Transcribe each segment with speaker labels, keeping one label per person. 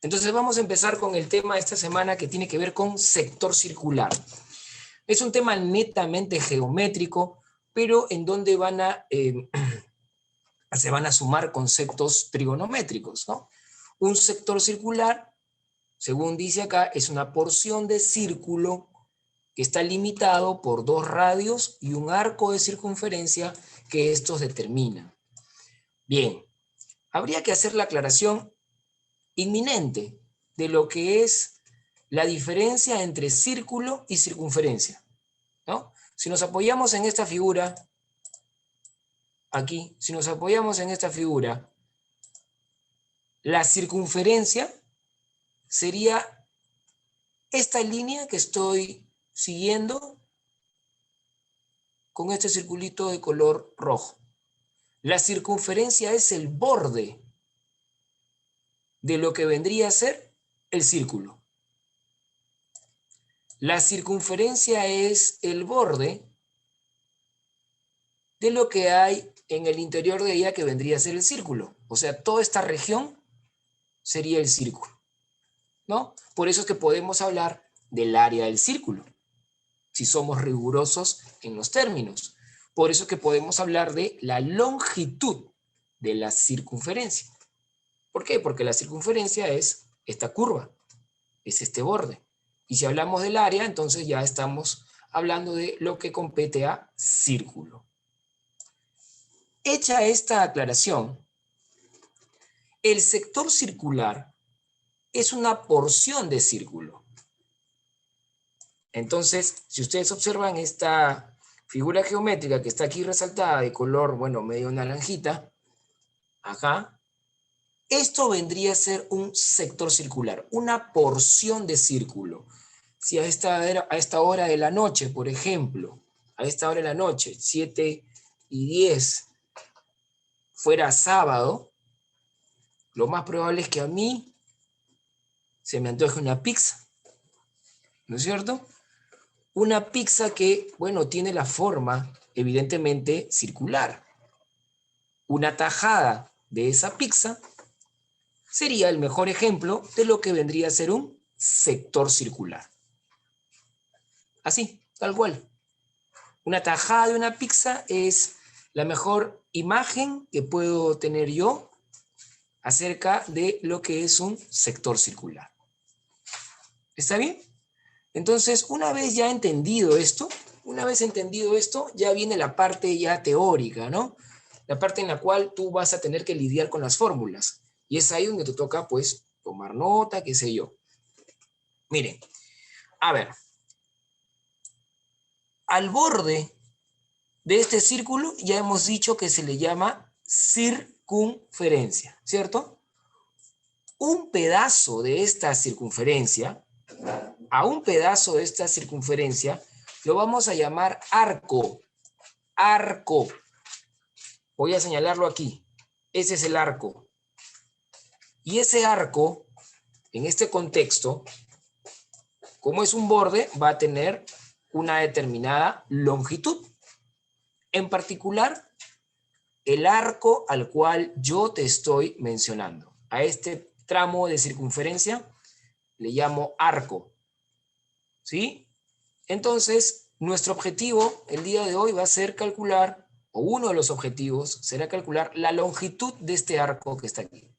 Speaker 1: Entonces vamos a empezar con el tema de esta semana que tiene que ver con sector circular. Es un tema netamente geométrico, pero en donde se van a sumar conceptos trigonométricos, ¿no? Un sector circular, según dice acá, es una porción de círculo que está limitado por dos radios y un arco de circunferencia que estos determinan. Bien, habría que hacer la aclaración inminente de lo que es la diferencia entre círculo y circunferencia, ¿no? Si nos apoyamos en esta figura, aquí, si nos apoyamos en esta figura, la circunferencia sería esta línea que estoy siguiendo con este circulito de color rojo. La circunferencia es el borde de lo que vendría a ser el círculo. La circunferencia es el borde de lo que hay en el interior de ella que vendría a ser el círculo. O sea, toda esta región sería el círculo, ¿no? Por eso es que podemos hablar del área del círculo, si somos rigurosos en los términos. Por eso es que podemos hablar de la longitud de la circunferencia. ¿Por qué? Porque la circunferencia es esta curva, es este borde. Y si hablamos del área, entonces ya estamos hablando de lo que compete a círculo. Hecha esta aclaración, el sector circular es una porción de círculo. Entonces, si ustedes observan esta figura geométrica que está aquí resaltada de color, bueno, medio naranjita, acá, esto vendría a ser un sector circular, una porción de círculo. Si a esta hora de la noche, por ejemplo, a esta hora de la noche, 7:10, fuera sábado, lo más probable es que a mí se me antoje una pizza, ¿no es cierto? Una pizza que, bueno, tiene la forma evidentemente circular. Una tajada de esa pizza sería el mejor ejemplo de lo que vendría a ser un sector circular. Así, tal cual. Una tajada de una pizza es la mejor imagen que puedo tener yo acerca de lo que es un sector circular. ¿Está bien? Entonces, una vez entendido esto, ya viene la parte ya teórica, ¿no? La parte en la cual tú vas a tener que lidiar con las fórmulas. Y es ahí donde te toca, pues, tomar nota, qué sé yo. Miren, a ver. Al borde de este círculo ya hemos dicho que se le llama circunferencia, ¿cierto? Un pedazo de esta circunferencia, lo vamos a llamar arco. Arco. Voy a señalarlo aquí. Ese es el arco. Y ese arco, en este contexto, como es un borde, va a tener una determinada longitud. En particular, el arco al cual yo te estoy mencionando. A este tramo de circunferencia le llamo arco. ¿Sí? Entonces, nuestro objetivo el día de hoy va a ser calcular, o uno de los objetivos será calcular la longitud de este arco que está aquí.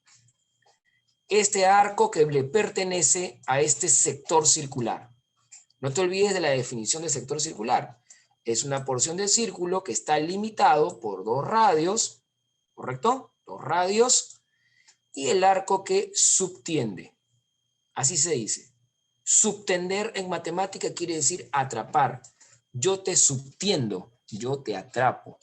Speaker 1: Este arco que le pertenece a este sector circular. No te olvides de la definición de sector circular. Es una porción del círculo que está limitado por dos radios, ¿correcto? Dos radios y el arco que subtiende. Así se dice. Subtender en matemática quiere decir atrapar. Yo te subtiendo, yo te atrapo.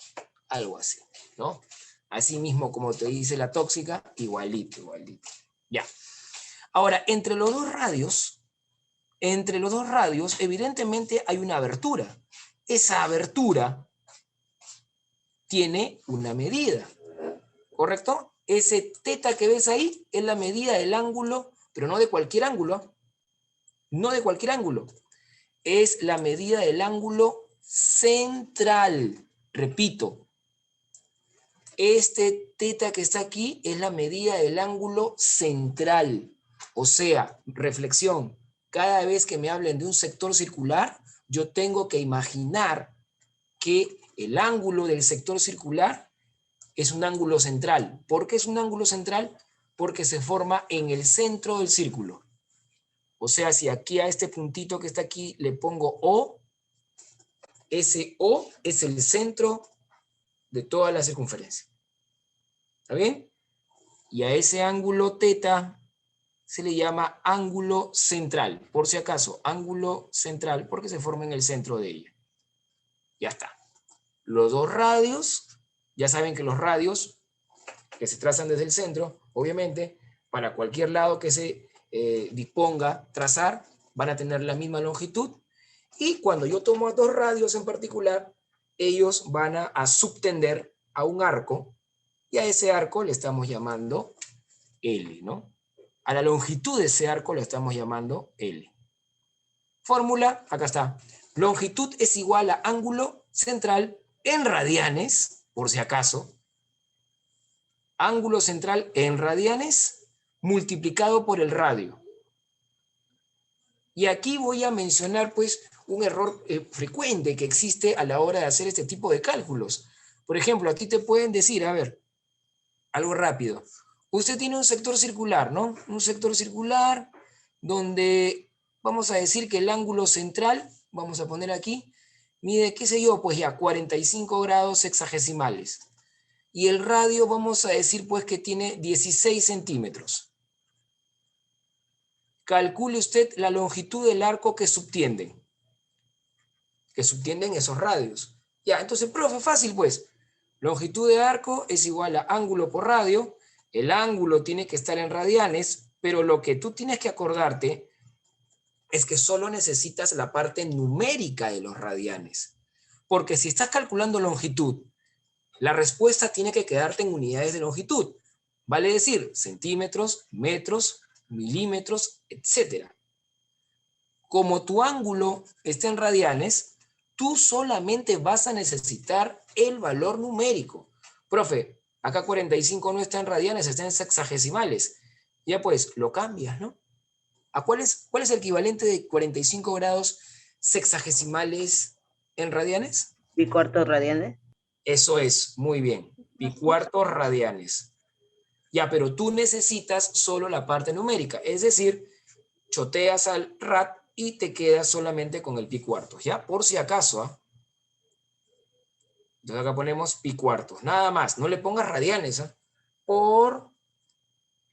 Speaker 1: Algo así, ¿no? Así mismo como te dice la tóxica, igualito, igualito. Ya. Ahora, entre los dos radios, evidentemente hay una abertura. Esa abertura tiene una medida, ¿correcto? Ese teta que ves ahí es la medida del ángulo, pero no de cualquier ángulo. No de cualquier ángulo. Es la medida del ángulo central. Repito, este teta que está aquí es la medida del ángulo central. O sea, reflexión, cada vez que me hablen de un sector circular, yo tengo que imaginar que el ángulo del sector circular es un ángulo central. ¿Por qué es un ángulo central? Porque se forma en el centro del círculo. O sea, si aquí a este puntito que está aquí le pongo O, ese O es el centro de toda la circunferencia. ¿Está bien? Y a ese ángulo teta se le llama ángulo central. Por si acaso, ángulo central porque se forma en el centro de ella. Ya está. Los dos radios, ya saben que los radios que se trazan desde el centro, obviamente, para cualquier lado que se disponga trazar, van a tener la misma longitud. Y cuando yo tomo a dos radios en particular, ellos van a subtender a un arco, y a ese arco le estamos llamando L, ¿no? A la longitud de ese arco le estamos llamando L. Fórmula, acá está. Longitud es igual a ángulo central en radianes, por si acaso. Ángulo central en radianes multiplicado por el radio. Y aquí voy a mencionar pues un error frecuente que existe a la hora de hacer este tipo de cálculos. Por ejemplo, a ti te pueden decir, a ver, algo rápido. Usted tiene un sector circular, ¿no? Un sector circular donde vamos a decir que el ángulo central, vamos a poner aquí, mide, qué sé yo, pues ya 45 grados sexagesimales. Y el radio vamos a decir pues que tiene 16 centímetros. Calcule usted la longitud del arco que subtienden esos radios. Ya, entonces, profe, fácil pues. Longitud de arco es igual a ángulo por radio. El ángulo tiene que estar en radianes, pero lo que tú tienes que acordarte es que solo necesitas la parte numérica de los radianes. Porque si estás calculando longitud, la respuesta tiene que quedarte en unidades de longitud. Vale decir, centímetros, metros, milímetros, etc. Como tu ángulo está en radianes, tú solamente vas a necesitar el valor numérico. Profe, acá 45 no está en radianes, está en sexagesimales. Ya pues, lo cambias, ¿no? ¿A cuál es el equivalente de 45 grados sexagesimales en radianes?
Speaker 2: ¿Y cuartos radianes?
Speaker 1: Eso es, muy bien. Pi cuartos radianes. Ya, pero tú necesitas solo la parte numérica, es decir, choteas al rad y te quedas solamente con el pi cuartos, ¿ya? Por si acaso, ¿ah? Entonces acá ponemos pi cuartos, nada más, no le pongas radianes, ¿ah? Por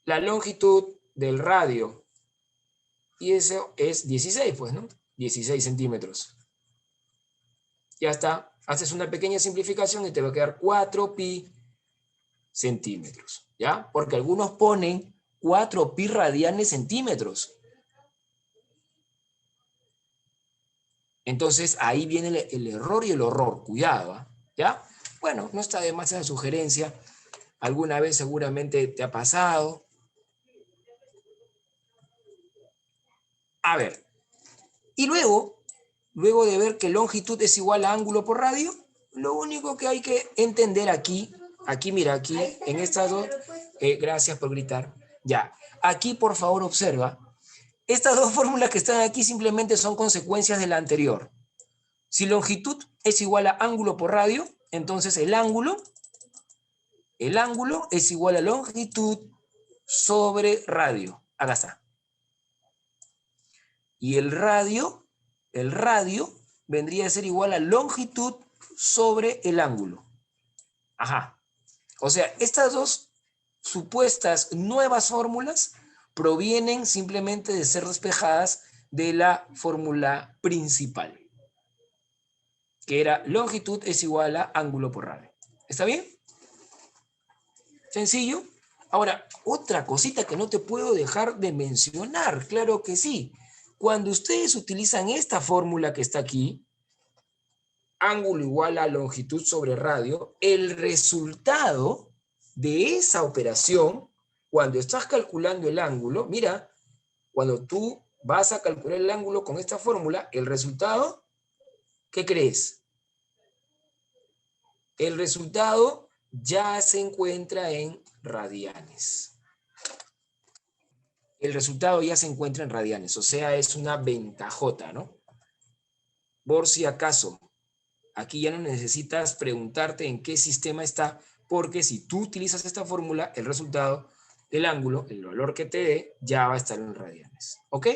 Speaker 1: la longitud del radio. Y eso es 16, pues, ¿no? 16 centímetros. Ya está, haces una pequeña simplificación y te va a quedar 4 pi centímetros, ¿ya? Porque algunos ponen 4 pi radianes centímetros. Entonces ahí viene el error y el horror, cuidado, ¿ya? Bueno, no está de más esa sugerencia, alguna vez seguramente te ha pasado. A ver, y luego de ver que longitud es igual a ángulo por radio, lo único que hay que entender aquí, mira, aquí, en estas dos, gracias por gritar, ya, aquí por favor observa, estas dos fórmulas que están aquí simplemente son consecuencias de la anterior. Si longitud es igual a ángulo por radio, entonces el ángulo es igual a longitud sobre radio. Acá está. Y el radio vendría a ser igual a longitud sobre el ángulo. Ajá. O sea, estas dos supuestas nuevas fórmulas provienen simplemente de ser despejadas de la fórmula principal, que era longitud es igual a ángulo por radio. ¿Está bien? ¿Sencillo? Ahora, otra cosita que no te puedo dejar de mencionar, claro que sí. Cuando ustedes utilizan esta fórmula que está aquí, ángulo igual a longitud sobre radio, el resultado de esa operación, cuando estás calculando el ángulo, mira, cuando tú vas a calcular el ángulo con esta fórmula, el resultado, ¿qué crees? El resultado ya se encuentra en radianes. el resultado ya se encuentra en radianes, o sea, es una ventajota, ¿no? Por si acaso, aquí ya no necesitas preguntarte en qué sistema está, porque si tú utilizas esta fórmula, el resultado del ángulo, el valor que te dé, ya va a estar en radianes. ¿Ok?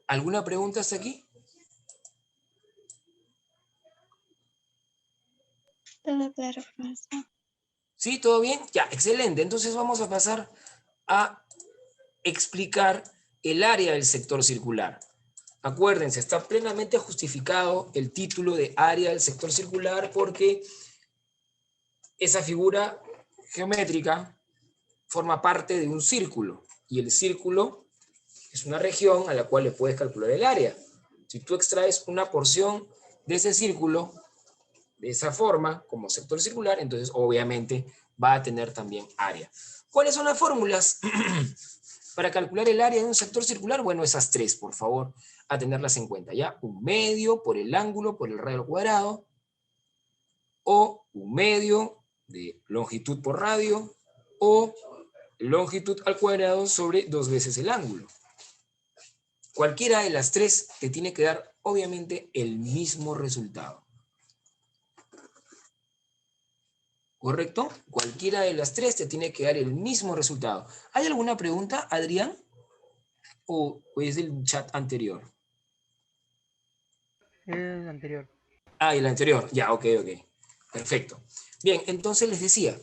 Speaker 1: ¿Alguna pregunta hasta aquí?
Speaker 2: Todo claro, profesor.
Speaker 1: ¿Sí? ¿Todo bien? Ya, excelente. Entonces vamos a pasar a explicar el área del sector circular. Acuérdense, está plenamente justificado el título de área del sector circular porque esa figura geométrica forma parte de un círculo y el círculo es una región a la cual le puedes calcular el área. Si tú extraes una porción de ese círculo de esa forma como sector circular, entonces obviamente va a tener también área. ¿Cuáles son las fórmulas para calcular el área de un sector circular? Bueno, esas tres, por favor, a tenerlas en cuenta, ¿ya? Un medio por el ángulo por el radio al cuadrado, o un medio de longitud por radio, o longitud al cuadrado sobre 2 veces el ángulo. Cualquiera de las tres te tiene que dar, obviamente, el mismo resultado. ¿Correcto? Cualquiera de las tres te tiene que dar el mismo resultado. ¿Hay alguna pregunta, Adrián? ¿O es del chat anterior?
Speaker 3: El anterior.
Speaker 1: Ah, el anterior. Ya, ok. Perfecto. Bien, entonces les decía,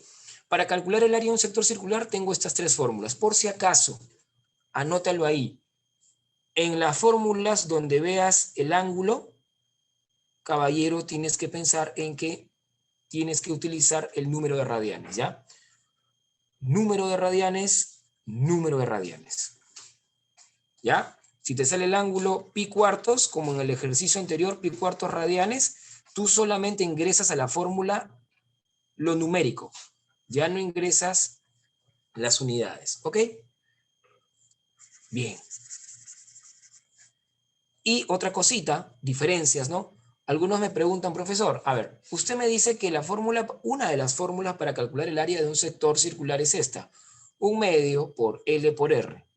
Speaker 1: para calcular el área de un sector circular tengo estas tres fórmulas. Por si acaso, anótalo ahí. En las fórmulas donde veas el ángulo, caballero, tienes que pensar en que tienes que utilizar el número de radianes, ¿ya? Número de radianes, número de radianes. ¿Ya? Si te sale el ángulo pi cuartos, como en el ejercicio anterior, pi cuartos radianes, tú solamente ingresas a la fórmula lo numérico. Ya no ingresas las unidades, ¿ok? Bien. Y otra cosita, diferencias, ¿no? Algunos me preguntan, profesor, a ver, usted me dice que la fórmula, una de las fórmulas para calcular el área de un sector circular es esta, un medio por L por R,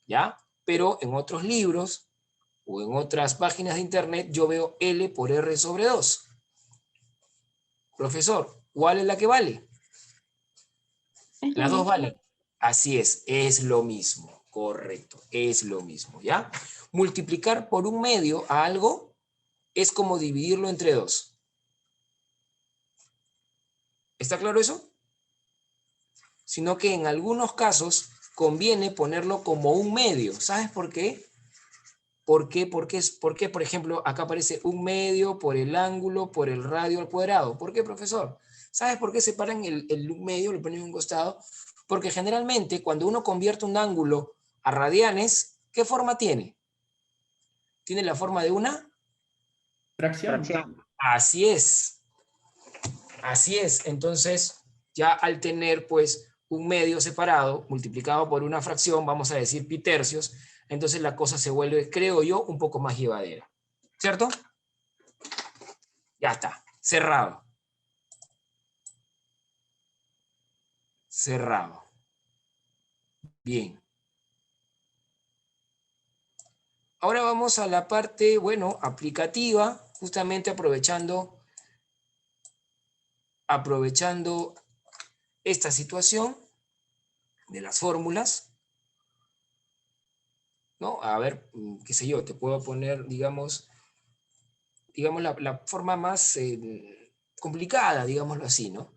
Speaker 1: ¿ya? Pero en otros libros o en otras páginas de internet yo veo L por R sobre 2. Profesor, ¿cuál es la que vale?
Speaker 2: Es lo
Speaker 1: Las dos
Speaker 2: mismo.
Speaker 1: valen. Así es lo mismo, correcto, es lo mismo, ¿ya? Multiplicar por un medio a algo es como dividirlo entre 2. ¿Está claro eso? Sino que en algunos casos conviene ponerlo como un medio. ¿Sabes por qué? ¿Por qué? Porque, por ejemplo, acá aparece un medio por el ángulo por el radio al cuadrado. ¿Por qué, profesor? ¿Sabes por qué separan el medio, lo ponen en un costado? Porque generalmente cuando uno convierte un ángulo a radianes, ¿qué forma tiene? Tiene la forma de una
Speaker 4: Fracción.
Speaker 1: Así es. Así es. Entonces, ya al tener pues un medio separado multiplicado por una fracción, vamos a decir pi tercios, entonces la cosa se vuelve, creo yo, un poco más llevadera. ¿Cierto? Ya está. Cerrado. Cerrado. Bien. Ahora vamos a la parte, bueno, aplicativa, justamente aprovechando esta situación de las fórmulas, ¿no? A ver, qué sé yo, te puedo poner, digamos la forma más complicada, digámoslo así, ¿no?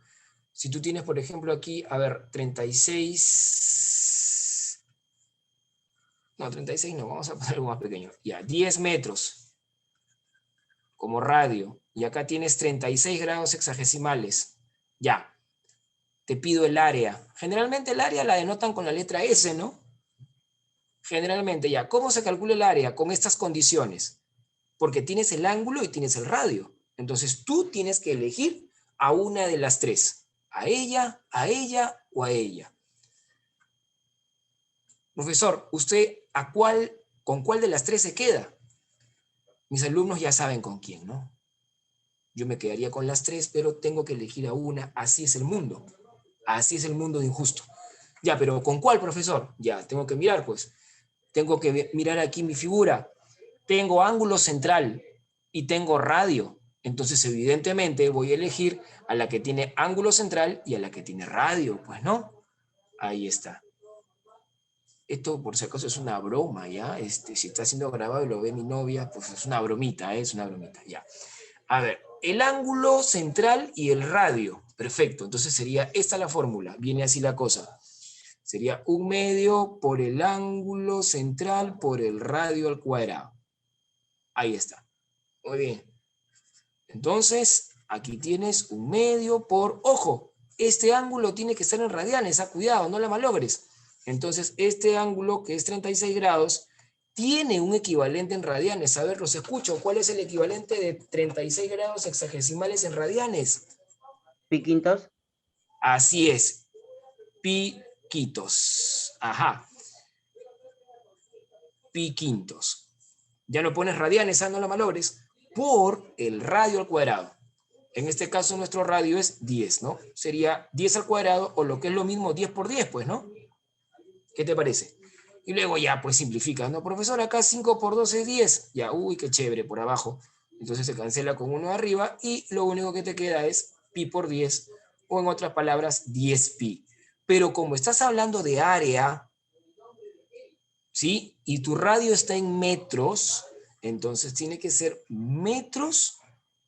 Speaker 1: Si tú tienes, por ejemplo, aquí, a ver, 36, no, 36 no, vamos a poner algo más pequeño, ya, 10 metros como radio, y acá tienes 36 grados hexagesimales, ya, te pido el área. Generalmente el área la denotan con la letra S, ¿no? Generalmente, ya, ¿cómo se calcula el área con estas condiciones? Porque tienes el ángulo y tienes el radio. Entonces tú tienes que elegir a una de las tres. A ella o a ella. Profesor, ¿usted con cuál de las tres se queda? Mis alumnos ya saben con quién, ¿no? Yo me quedaría con las 3, pero tengo que elegir a una. Así es el mundo. Así es el mundo de injusto. Ya, pero ¿con cuál, profesor? Ya, tengo que mirar, pues. Tengo que mirar aquí mi figura. Tengo ángulo central y tengo radio. Entonces, evidentemente, voy a elegir a la que tiene ángulo central y a la que tiene radio, pues, ¿no? Ahí está. Esto, por si acaso, es una broma, ¿ya? Si está siendo grabado y lo ve mi novia, pues es una bromita, ¿eh? Es una bromita, ya. A ver, el ángulo central y el radio. Perfecto, entonces sería esta la fórmula. Viene así la cosa. Sería 1/2 por el ángulo central por el radio al cuadrado. Ahí está. Muy bien. Entonces, aquí tienes 1/2 por... Ojo, este ángulo tiene que estar en radianes. Cuidado, no la malogres. Entonces, este ángulo, que es 36 grados, tiene un equivalente en radianes. A ver, los escucho. ¿Cuál es el equivalente de 36 grados sexagesimales en radianes?
Speaker 3: Pi quintos.
Speaker 1: Así es. Pi quintos. Ajá. Pi quintos. Ya no pones radianes, no la malogres. Por el radio al cuadrado. En este caso, nuestro radio es 10, ¿no? Sería 10 al cuadrado, o lo que es lo mismo, 10 por 10, pues, ¿no? ¿Qué te parece? Y luego ya, pues, simplificas, ¿no? Profesor, acá 5 por 2 es 10. Ya, uy, qué chévere, por abajo. Entonces se cancela con 1 arriba y lo único que te queda es pi por 10, o en otras palabras, 10 pi. Pero como estás hablando de área, ¿sí? Y tu radio está en metros, entonces tiene que ser metros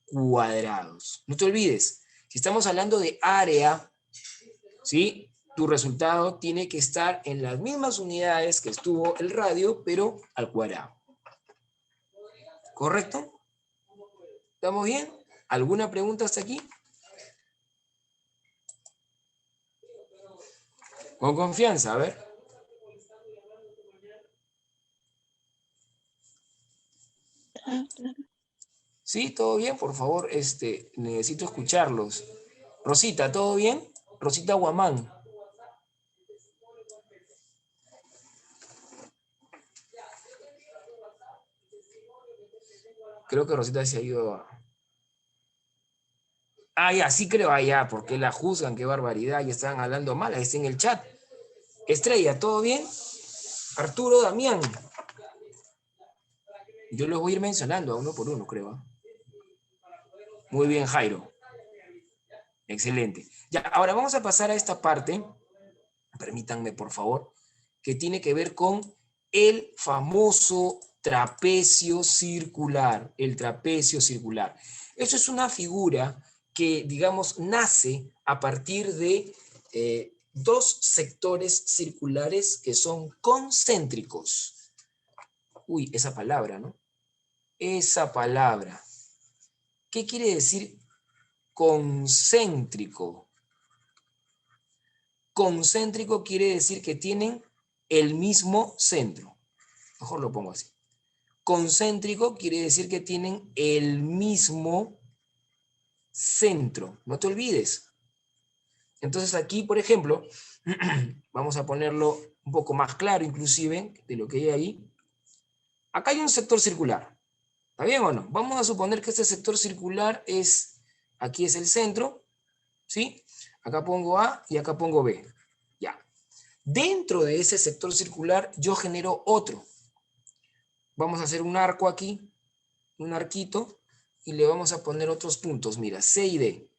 Speaker 1: cuadrados. No te olvides, si estamos hablando de área, ¿sí? Tu resultado tiene que estar en las mismas unidades que estuvo el radio, pero al cuadrado. ¿Correcto? ¿Estamos bien? ¿Alguna pregunta hasta aquí? Con confianza, a ver. Sí, todo bien, por favor, necesito escucharlos. Rosita, ¿todo bien? Rosita Guamán. Creo que Rosita se ha ido a... Ah, ya, sí creo, ya, porque la juzgan, qué barbaridad, ya estaban hablando mal, ahí está en el chat. Estrella, ¿todo bien? Arturo, Damián. Yo los voy a ir mencionando a uno por uno, creo. Muy bien, Jairo. Excelente. Ya, ahora vamos a pasar a esta parte, permítanme por favor, que tiene que ver con el famoso trapecio circular, el trapecio circular. Eso es una figura que, digamos, nace a partir de dos sectores circulares que son concéntricos. Uy, esa palabra, ¿no? Esa palabra. ¿Qué quiere decir concéntrico? Concéntrico quiere decir que tienen el mismo centro. Mejor lo pongo así. Concéntrico quiere decir que tienen el mismo centro. No te olvides. Entonces aquí, por ejemplo, vamos a ponerlo un poco más claro inclusive de lo que hay ahí. Acá hay un sector circular. ¿Está bien o no? Vamos a suponer que este sector circular es, aquí es el centro, ¿sí? Acá pongo A y acá pongo B. Ya. Dentro de ese sector circular yo genero otro. Vamos a hacer un arco aquí, un arquito, y le vamos a poner otros puntos, mira, C y D.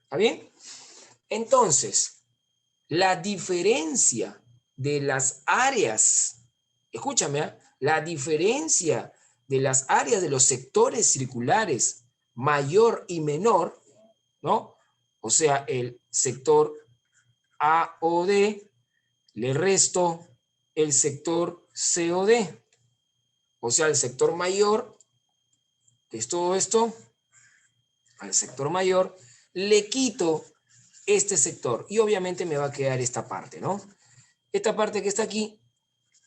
Speaker 1: ¿Está bien? Entonces, la diferencia de las áreas, escúchame, ¿eh? La diferencia de las áreas de los sectores circulares mayor y menor, ¿no? O sea, el sector A o D, le resto el sector C o D. O sea, el sector mayor, que es todo esto, al sector mayor, le quito este sector y obviamente me va a quedar esta parte, ¿no? Esta parte que está aquí,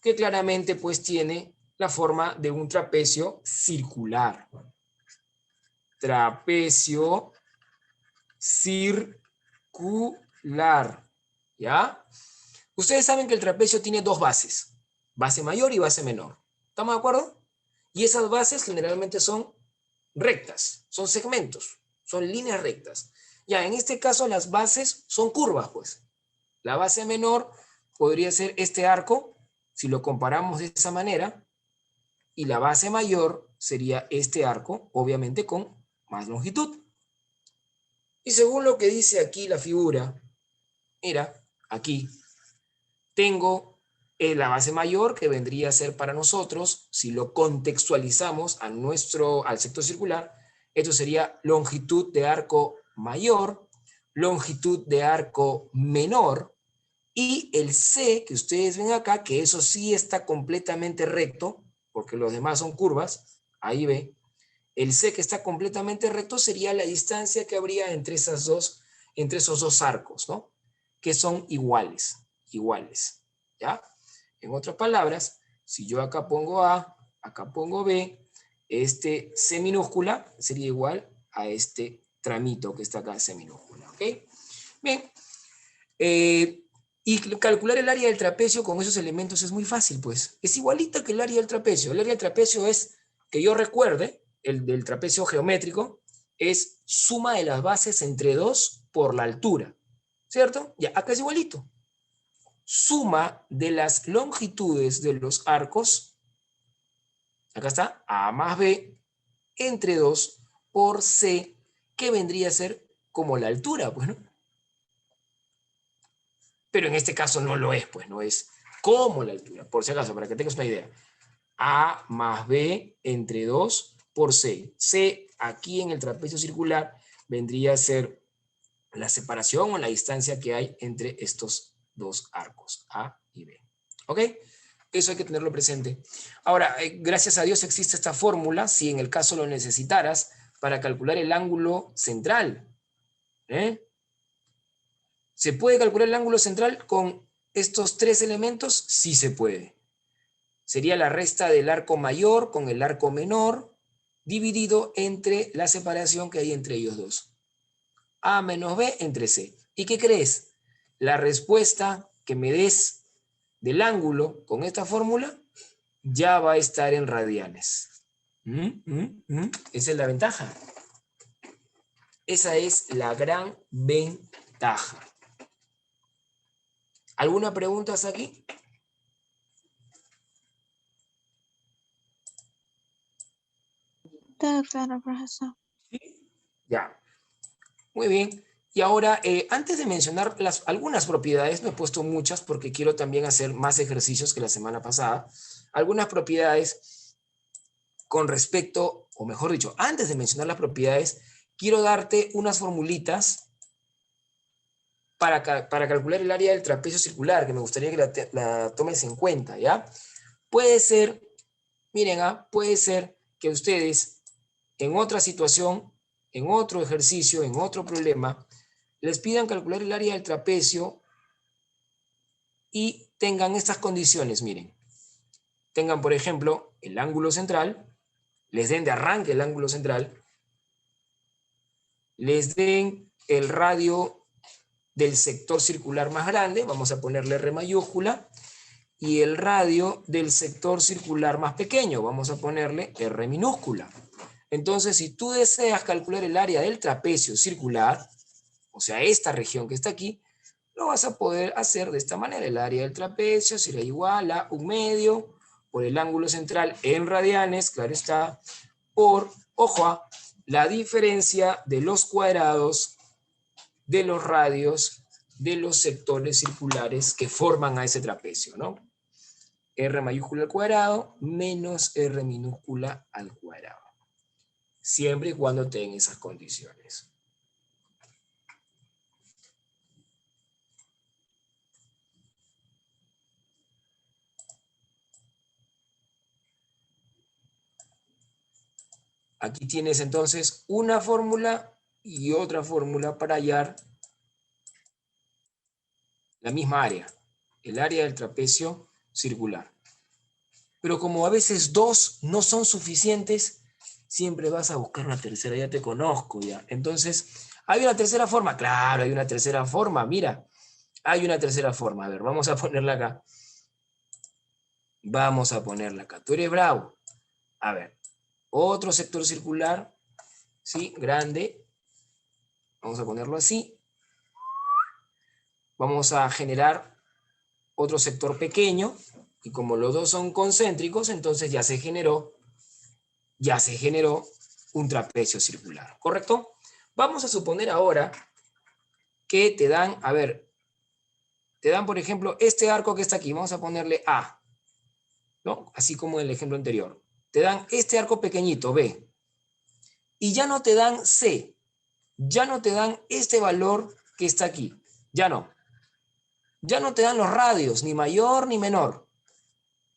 Speaker 1: que claramente pues tiene la forma de un trapecio circular. Trapecio circular, ¿ya? Ustedes saben que el trapecio tiene dos bases, base mayor y base menor. ¿Estamos de acuerdo? Y esas bases generalmente son rectas, son segmentos, son líneas rectas. Ya, en este caso las bases son curvas, pues. La base menor podría ser este arco, si lo comparamos de esa manera, y la base mayor sería este arco, obviamente con más longitud. Y según lo que dice aquí la figura, mira, aquí tengo la base mayor que vendría a ser para nosotros, si lo contextualizamos al sector circular, esto sería longitud de arco mayor, longitud de arco menor, y el C, que ustedes ven acá, que eso sí está completamente recto, porque los demás son curvas, ahí ve, el C que está completamente recto sería la distancia que habría entre esos dos arcos, ¿no? Que son iguales, ¿ya? En otras palabras, si yo acá pongo A, acá pongo B, este C minúscula sería igual a este tramito que está acá, C minúscula, ¿ok? Bien, y calcular el área del trapecio con esos elementos es muy fácil, pues. Es igualita que el área del trapecio. El área del trapecio es, que yo recuerde, el del trapecio geométrico, es suma de las bases entre 2 por la altura. ¿Cierto? Ya, acá es igualito. Suma de las longitudes de los arcos, acá está, A más B, entre 2 por C, que vendría a ser como la altura, pues, ¿no? Pero en este caso no lo es, pues, no es como la altura, por si acaso, para que tengas una idea. A más B entre 2 por C. C aquí en el trapecio circular vendría a ser la separación o la distancia que hay entre estos dos arcos, A y B. ¿Ok? Eso hay que tenerlo presente. Ahora, gracias a Dios existe esta fórmula, si en el caso lo necesitaras, para calcular el ángulo central. ¿Se puede calcular el ángulo central con estos tres elementos? Sí se puede. Sería la resta del arco mayor con el arco menor, dividido entre la separación que hay entre ellos dos. A menos B entre C. ¿Y qué crees? La respuesta que me des del ángulo con esta fórmula ya va a estar en radianes. Esa es la ventaja. Esa es la gran ventaja. ¿Alguna pregunta hasta aquí?
Speaker 2: Todo claro, profesor.
Speaker 1: Ya. Muy bien. Y ahora, antes de mencionar algunas propiedades, no he puesto muchas porque quiero también hacer más ejercicios que la semana pasada. Algunas propiedades con respecto, o mejor dicho, antes de mencionar las propiedades, quiero darte unas formulitas para calcular el área del trapecio circular, que me gustaría que la tomes en cuenta, ¿ya? Puede ser, miren, puede ser que ustedes en otra situación, en otro ejercicio, en otro problema, les pidan calcular el área del trapecio y tengan estas condiciones, miren. Tengan, por ejemplo, el ángulo central, les den de arranque el ángulo central, les den el radio del sector circular más grande, vamos a ponerle R mayúscula, y el radio del sector circular más pequeño, vamos a ponerle R minúscula. Entonces, si tú deseas calcular el área del trapecio circular, o sea, esta región que está aquí, lo vas a poder hacer de esta manera. El área del trapecio será igual a 1/2 por el ángulo central en radianes, claro está, por, ojo, la diferencia de los cuadrados de los radios de los sectores circulares que forman a ese trapecio, ¿no? R mayúscula al cuadrado menos R minúscula al cuadrado. Siempre y cuando tengan esas condiciones. Aquí tienes entonces una fórmula y otra fórmula para hallar la misma área, el área del trapecio circular. Pero como a veces dos no son suficientes, siempre vas a buscar una tercera, ya te conozco ya. Entonces, ¿hay una tercera forma? Claro, hay una tercera forma, mira, hay una tercera forma. A ver, vamos a ponerla acá. Vamos a ponerla acá. Tú eres bravo. A ver, otro sector circular, ¿sí? Grande. Vamos a ponerlo así. Vamos a generar otro sector pequeño, y como los dos son concéntricos, entonces ya se generó un trapecio circular, ¿correcto? Vamos a suponer ahora que te dan, a ver, te dan, por ejemplo, este arco que está aquí, vamos a ponerle A, ¿no? Así como en el ejemplo anterior. Te dan este arco pequeñito, B, y ya no te dan C, ya no te dan este valor que está aquí, ya no. Ya no te dan los radios, ni mayor ni menor.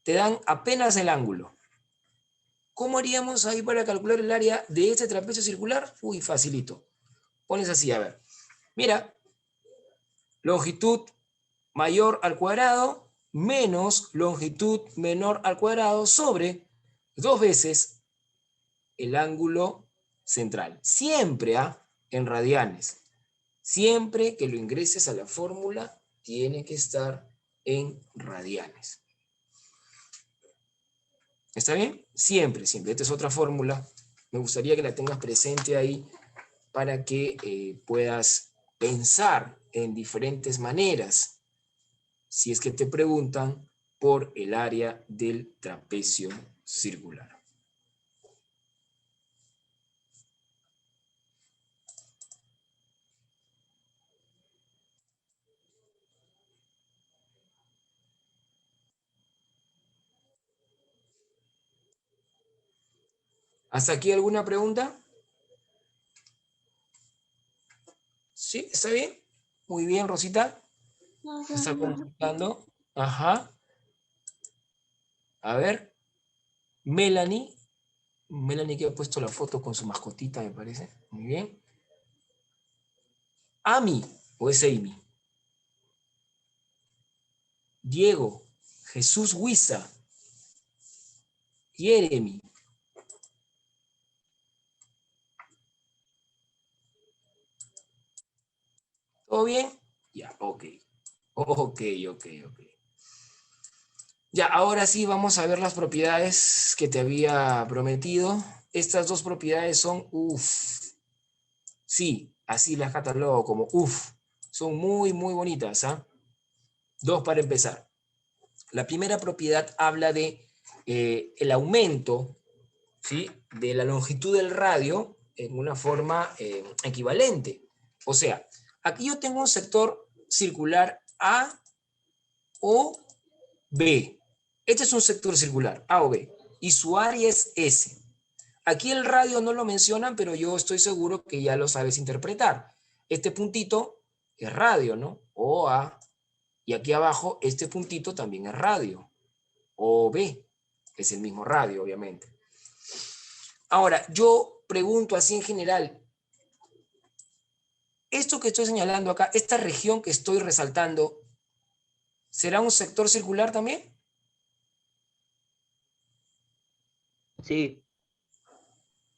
Speaker 1: Te dan apenas el ángulo. ¿Cómo haríamos ahí para calcular el área de este trapecio circular? Uy, facilito. Pones así, a ver. Mira, longitud mayor al cuadrado menos longitud menor al cuadrado sobre 2 veces el ángulo central. Siempre en radianes. Siempre que lo ingreses a la fórmula, tiene que estar en radianes. ¿Está bien? Siempre, siempre. Esta es otra fórmula. Me gustaría que la tengas presente ahí para que puedas pensar en diferentes maneras si es que te preguntan por el área del trapecio circular. ¿Hasta aquí alguna pregunta? ¿Sí? ¿Está bien? Muy bien, Rosita. ¿Se está comunicando? Ajá. A ver. Melanie. Melanie que ha puesto la foto con su mascotita, me parece. Muy bien. Ami, o es Amy. Diego. Jesús Huiza. Jeremy. ¿Todo bien? Ya, ok. Ok. Ya, ahora sí vamos a ver las propiedades que te había prometido. Estas dos propiedades son sí, así las catalogo como son muy, muy bonitas, ¿ah? Dos para empezar. La primera propiedad habla de el aumento, ¿sí?, de la longitud del radio en una forma equivalente. O sea, aquí yo tengo un sector circular A o B. Este es un sector circular, A o B, y su área es S. Aquí el radio no lo mencionan, pero yo estoy seguro que ya lo sabes interpretar. Este puntito es radio, ¿no? O A. Y aquí abajo, este puntito también es radio. O B. Es el mismo radio, obviamente. Ahora, yo pregunto así en general, esto que estoy señalando acá, esta región que estoy resaltando, ¿será un sector circular también?
Speaker 3: Sí.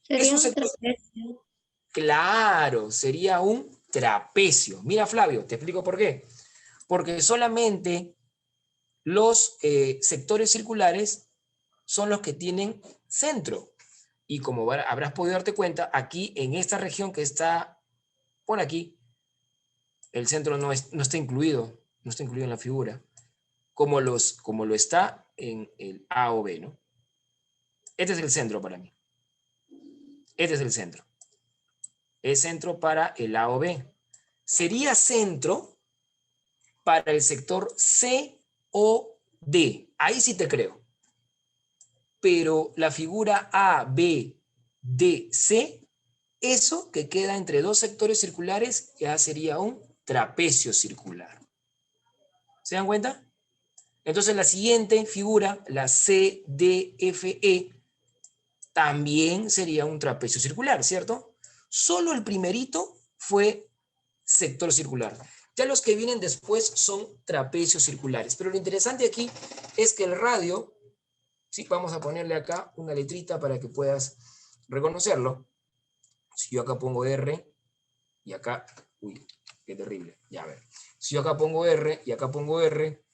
Speaker 1: Es
Speaker 2: Sería
Speaker 1: un
Speaker 2: un
Speaker 1: sector.
Speaker 2: trapecio.
Speaker 1: Claro, sería un trapecio. Mira, Flavio, te explico por qué. Porque solamente los sectores circulares son los que tienen centro. Y como habrás podido darte cuenta, aquí en esta región que está por aquí, el centro no está incluido, no está incluido en la figura, como lo está en el A o B, ¿no? Este es el centro para mí. Este es el centro. Es centro para el A o B. Sería centro para el sector C o D. Ahí sí te creo. Pero la figura A, B, D, C, eso que queda entre dos sectores circulares ya sería un trapecio circular. ¿Se dan cuenta? Entonces la siguiente figura, la CDFE, también sería un trapecio circular, ¿cierto? Solo el primerito fue sector circular. Ya los que vienen después son trapecios circulares. Pero lo interesante aquí es que el radio, ¿sí?, vamos a ponerle acá una letrita para que puedas reconocerlo. Si yo acá pongo R y acá, uy, qué terrible, ya a ver. Si yo acá pongo R y acá pongo R,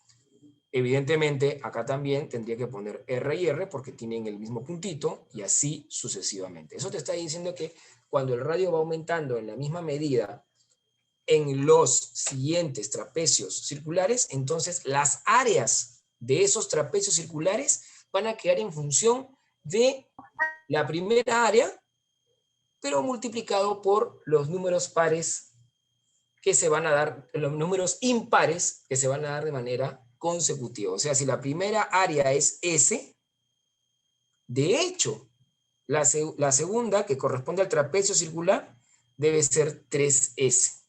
Speaker 1: Evidentemente, acá también tendría que poner R y R porque tienen el mismo puntito y así sucesivamente. Eso te está diciendo que cuando el radio va aumentando en la misma medida en los siguientes trapecios circulares, entonces las áreas de esos trapecios circulares van a quedar en función de la primera área, pero multiplicado por los números pares que se van a dar, los números impares que se van a dar de manera consecutiva. O sea, si la primera área es S, de hecho, la segunda, que corresponde al trapecio circular, debe ser 3S,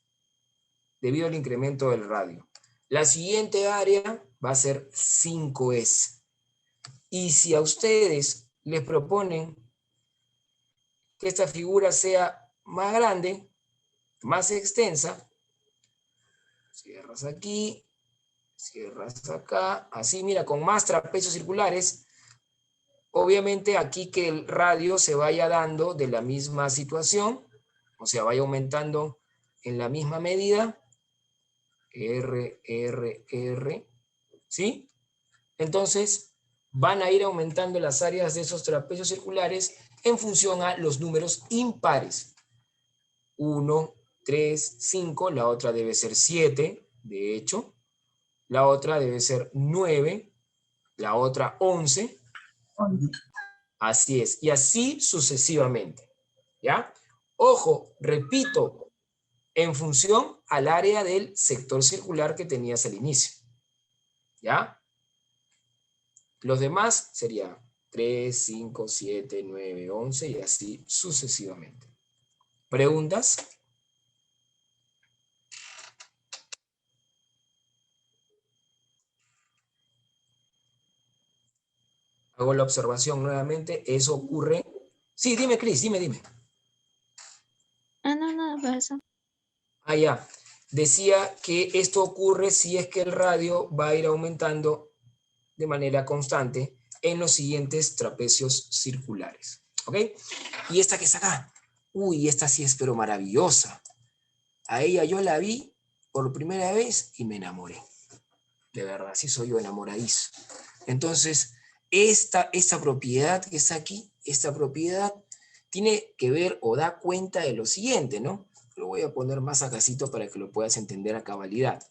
Speaker 1: debido al incremento del radio. La siguiente área va a ser 5S. Y si a ustedes les proponen que esta figura sea más grande, más extensa, cierras aquí, cierras acá, así, mira, con más trapecios circulares. Obviamente aquí que el radio se vaya dando de la misma situación, o sea, vaya aumentando en la misma medida, R, R, R, ¿sí? Entonces, van a ir aumentando las áreas de esos trapecios circulares en función a los números impares. 1, 3, 5, la otra debe ser 7, de hecho. La otra debe ser 9, la otra 11. Así es, y así sucesivamente. ¿Ya? Ojo, repito, en función al área del sector circular que tenías al inicio. ¿Ya? Los demás serían 3, 5, 7, 9, 11 y así sucesivamente. ¿Preguntas? Hago la observación nuevamente. Eso ocurre. Sí, dime, Cris, dime.
Speaker 2: Ah, no, por eso.
Speaker 1: Ah, ya. Decía que esto ocurre si es que el radio va a ir aumentando de manera constante en los siguientes trapecios circulares. ¿Ok? Y esta que está acá. Uy, esta sí es pero maravillosa. A ella yo la vi por primera vez y me enamoré. De verdad, sí soy yo enamoradizo. Entonces, esta propiedad que está aquí, esta propiedad tiene que ver o da cuenta de lo siguiente, ¿no? Lo voy a poner más acasito para que lo puedas entender a cabalidad.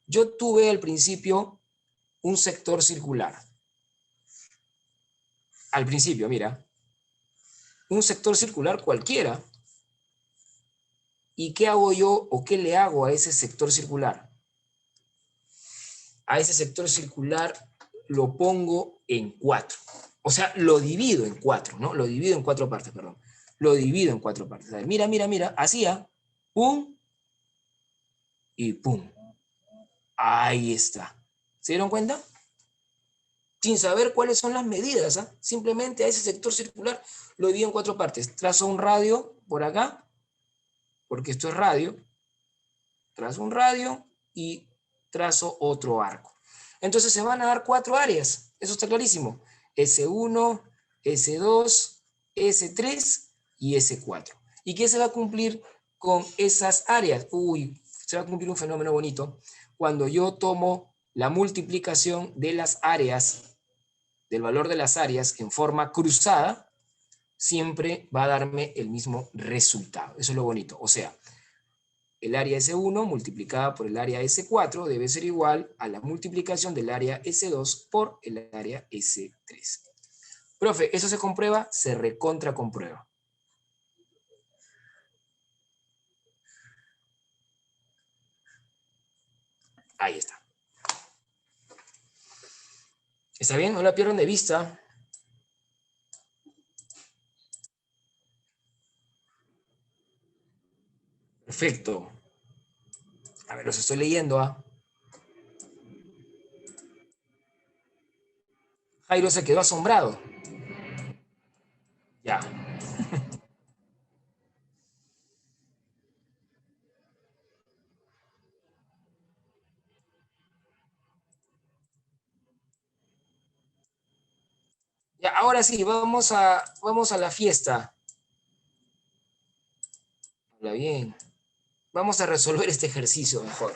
Speaker 1: Yo tuve al principio un sector circular. Al principio, mira, un sector circular cualquiera. ¿Y qué hago yo o qué le hago a ese sector circular? A ese sector circular lo pongo en 4. O sea, lo divido en 4, ¿no? Lo divido en 4 partes, perdón. Lo divido en 4 partes. A ver, mira, hacía pum y pum. Ahí está. ¿Se dieron cuenta? Sin saber cuáles son las medidas, ¿eh? Simplemente a ese sector circular lo divido en 4 partes. Trazo un radio por acá, porque esto es radio. Trazo un radio y trazo otro arco. Entonces se van a dar 4 áreas. Eso está clarísimo. S1, S2, S3 y S4. ¿Y qué se va a cumplir con esas áreas? Uy, se va a cumplir un fenómeno bonito. Cuando yo tomo la multiplicación de las áreas, del valor de las áreas en forma cruzada, siempre va a darme el mismo resultado. Eso es lo bonito. O sea, el área S1 multiplicada por el área S4 debe ser igual a la multiplicación del área S2 por el área S3. Profe, ¿eso se comprueba? Se recontra comprueba. Ahí está. ¿Está bien? No la pierdan de vista. Perfecto. A ver, los estoy leyendo, ¿ah? Jairo se quedó asombrado. Ya. Ya, ahora sí, vamos a la fiesta. Habla bien. Vamos a resolver este ejercicio mejor.